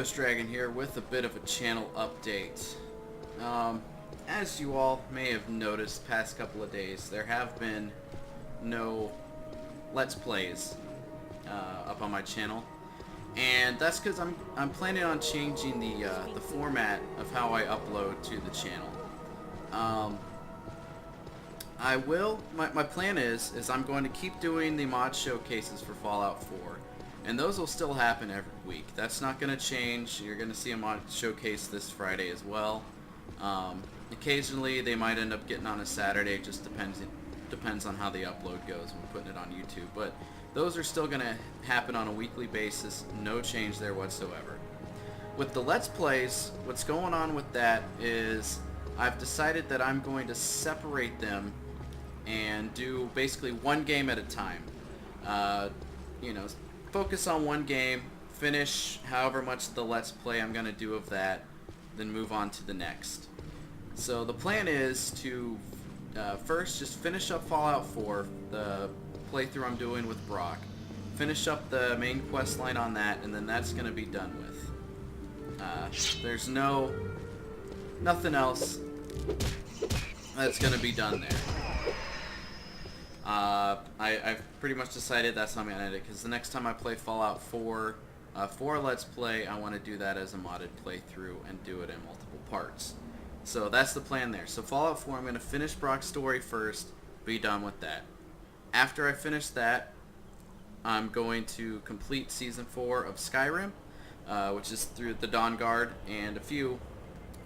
SpaceCoastDragon here with a bit of a channel update. As you all may have noticed past couple of days, there have been no Let's Plays up on my channel. And that's because I'm planning on changing the format of how I upload to the channel. My plan is I'm going to keep doing the mod showcases for Fallout 4. And those will still happen every week. That's not going to change. You're going to see a mod showcase this Friday as well. Occasionally they might end up getting on a Saturday. It just depends on how the upload goes when putting it on YouTube. But those are still going to happen on a weekly basis. No change there whatsoever. With the Let's Plays, what's going on with that is I've decided that I'm going to separate them and do basically one game at a time. Focus on one game, finish however much of the Let's Play I'm going to do of that, then move on to the next. So the plan is to first just finish up Fallout 4, the playthrough I'm doing with Brock, finish up the main quest line on that, and then that's going to be done with. There's nothing else that's going to be done there. I've pretty much decided that's how I'm going to end it, because the next time I play Fallout 4 for Let's Play, I want to do that as a modded playthrough and do it in multiple parts. So that's the plan there. So Fallout 4, I'm going to finish Brock's story first, be done with that. After I finish that, I'm going to complete Season 4 of Skyrim, which is through the Dawn Guard and a few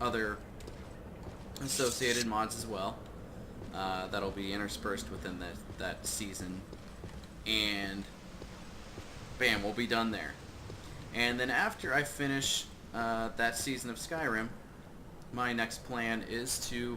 other associated mods as well. That'll be interspersed within that season, and bam, we'll be done there. And then after I finish that season of Skyrim, my next plan is to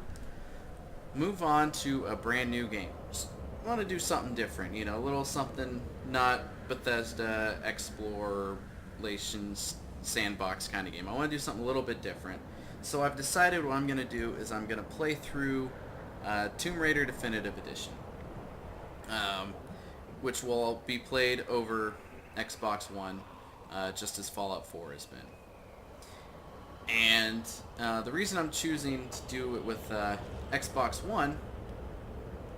move on to a brand new game. Just want to do something different, a little something not Bethesda exploration sandbox kind of game. I want to do something a little bit different. So I've decided what I'm going to do is I'm going to play through Tomb Raider Definitive Edition, which will be played over Xbox One, just as Fallout 4 has been. And the reason I'm choosing to do it with Xbox One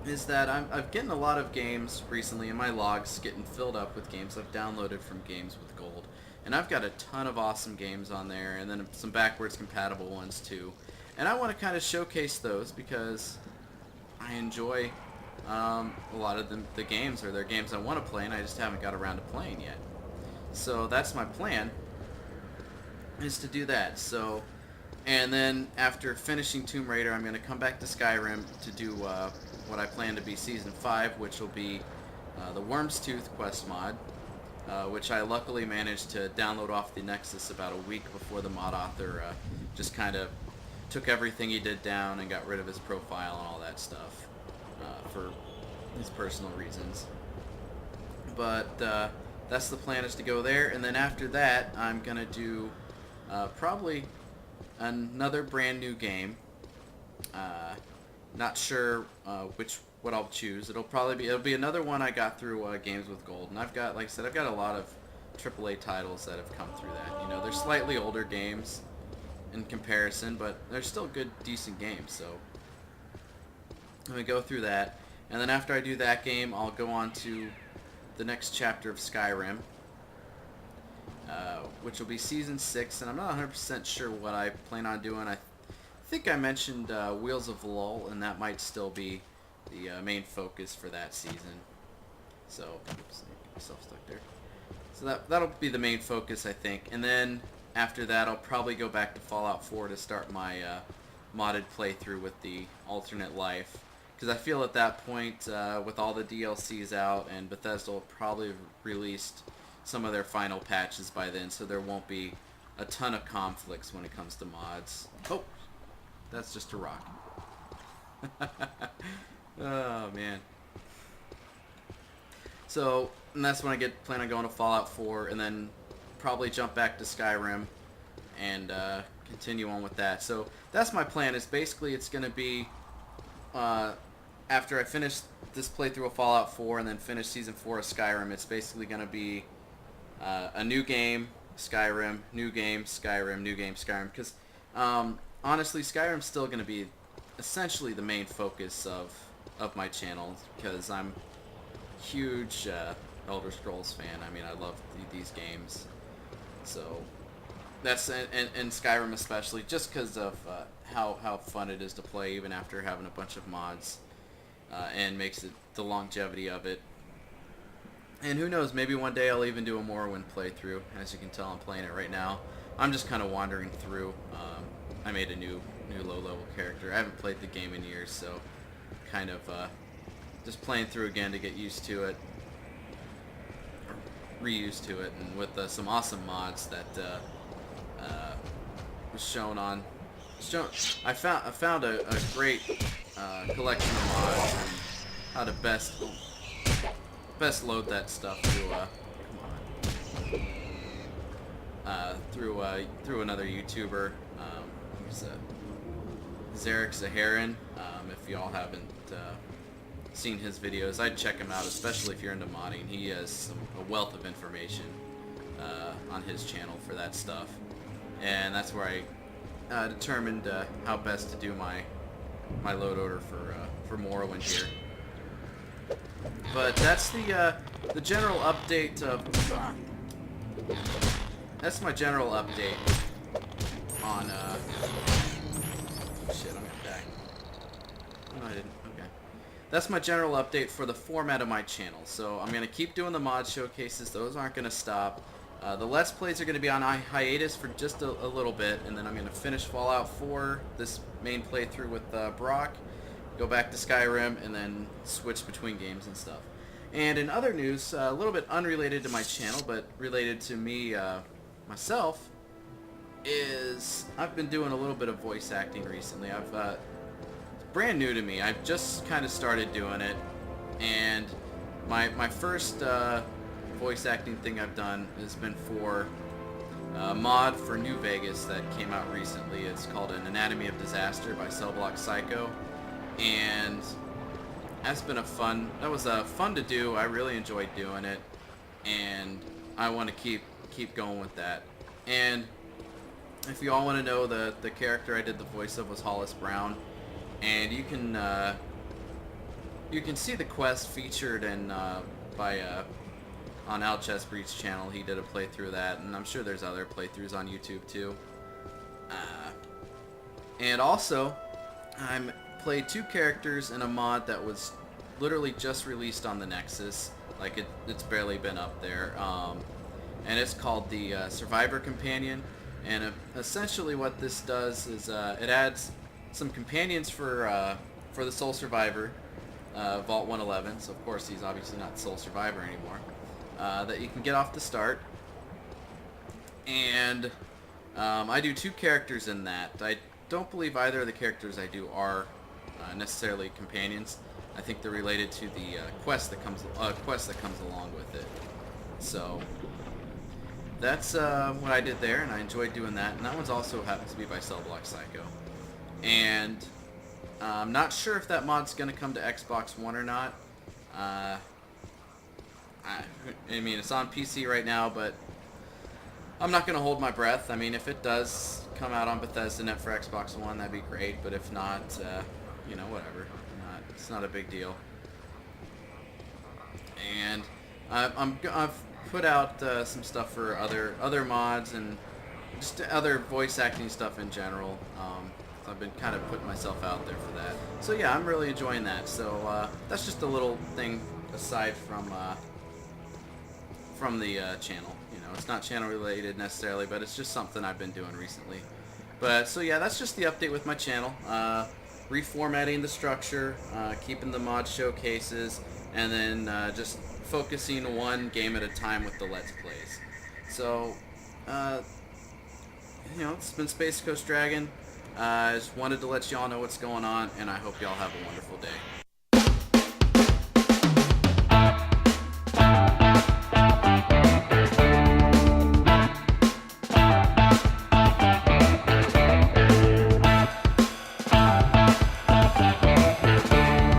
is that I'm getting a lot of games recently, and my log's getting filled up with games I've downloaded from Games with Gold. And I've got a ton of awesome games on there, and then some backwards compatible ones too. And I want to kind of showcase those because I enjoy a lot of the games, or they're games I want to play, and I just haven't got around to playing yet. So that's my plan, is to do that. So, and then after finishing Tomb Raider, I'm going to come back to Skyrim to do what I plan to be Season 5, which will be the Worm's Tooth quest mod, which I luckily managed to download off the Nexus about a week before the mod author just kind of took everything he did down and got rid of his profile and all that stuff for his personal reasons. But that's the plan, is to go there, and then after that I'm gonna do probably another brand new game. Not sure what I'll choose. It'll be another one I got through Games with Gold, and I've got, like I said, I've got a lot of AAA titles that have come through that. They're slightly older games in comparison, but they're still good, decent games. So I'm gonna go through that, and then after I do that game, I'll go on to the next chapter of Skyrim, which will be Season 6, and I'm not 100% sure what I plan on doing. I think I mentioned Wheels of Lull, and that might still be the main focus for that season. So, oops, get myself stuck there. So that'll be the main focus, I think, and then after that, I'll probably go back to Fallout 4 to start my modded playthrough with the alternate life. Because I feel at that point, with all the DLCs out, and Bethesda will probably have released some of their final patches by then, so there won't be a ton of conflicts when it comes to mods. Oh, that's just a rock. Oh, man. So, and that's when I plan on going to Fallout 4, and then probably jump back to Skyrim and continue on with that. So that's my plan. Is basically it's going to be after I finish this playthrough of Fallout 4 and then finish Season 4 of Skyrim, it's basically going to be a new game, Skyrim, new game, Skyrim, new game, Skyrim. Because honestly, Skyrim's still going to be essentially the main focus of my channel, because I'm a huge Elder Scrolls fan. I mean, I love these games. So that's and Skyrim especially, just because of how fun it is to play, even after having a bunch of mods, and makes it the longevity of it. And who knows, maybe one day I'll even do a Morrowind playthrough. As you can tell, I'm playing it right now. I'm just kind of wandering through. I made a new low-level character. I haven't played the game in years, so kind of just playing through again to get used to it, or reused to it, and with some awesome mods that was shown on. I found a great collection of mods and how to best load that stuff through through another YouTuber. He's Zaric, Zhakaron. If y'all haven't seen his videos, I'd check him out, especially if you're into modding. He has a wealth of information on his channel for that stuff, and that's where I determined how best to do my load order for Morrowind here. But that's the general update of. That's my general update on. Shit, I'm gonna die. No, I didn't. Okay. That's my general update for the format of my channel. So I'm gonna keep doing the mod showcases. Those aren't gonna stop. The Let's Plays are gonna be on hiatus for just a little bit, and then I'm gonna finish Fallout 4, this main playthrough with Brock. Go back to Skyrim, and then switch between games and stuff. And in other news, a little bit unrelated to my channel, but related to me, myself, is I've been doing a little bit of voice acting recently. It's brand new to me. I've just kind of started doing it, and my first voice acting thing I've done has been for a mod for New Vegas that came out recently. It's called An Anatomy of Disaster by Cellblock Psycho. And that's been that was fun to do. I really enjoyed doing it, and I want to keep going with that. And if you all want to know, the character I did the voice of was Hollis Brown, and you can see the quest featured in on Al Chessbreed's channel. He did a playthrough of that, and I'm sure there's other playthroughs on YouTube too. And also, I'm played 2 characters in a mod that was literally just released on the Nexus. Like it's barely been up there, and it's called the Survivor Companion. And essentially, what this does is it adds some companions for the Sole Survivor, Vault 111. So of course, he's obviously not Sole Survivor anymore. That you can get off the start, and I do 2 characters in that. I don't believe either of the characters I do are necessarily companions. I think they're related to the quest that comes along with it. So that's what I did there, and I enjoyed doing that. And that one's also happens to be by Cellblock Psycho. And I'm not sure if that mod's going to come to Xbox One or not. I mean, it's on PC right now, but I'm not going to hold my breath. I mean, if it does come out on BethesdaNet for Xbox One, that'd be great. But if not, you know, whatever. It's not a big deal. And I've put out some stuff for other mods and just other voice acting stuff in general. So I've been kind of putting myself out there for that. So yeah, I'm really enjoying that. So that's just a little thing aside from the channel. You know, it's not channel related necessarily, but it's just something I've been doing recently. But so yeah, that's just the update with my channel. Reformatting the structure, keeping the mod showcases, and then just focusing one game at a time with the Let's Plays. So, you know, it's been SpaceCoastDragon. I just wanted to let y'all know what's going on, and I hope y'all have a wonderful day.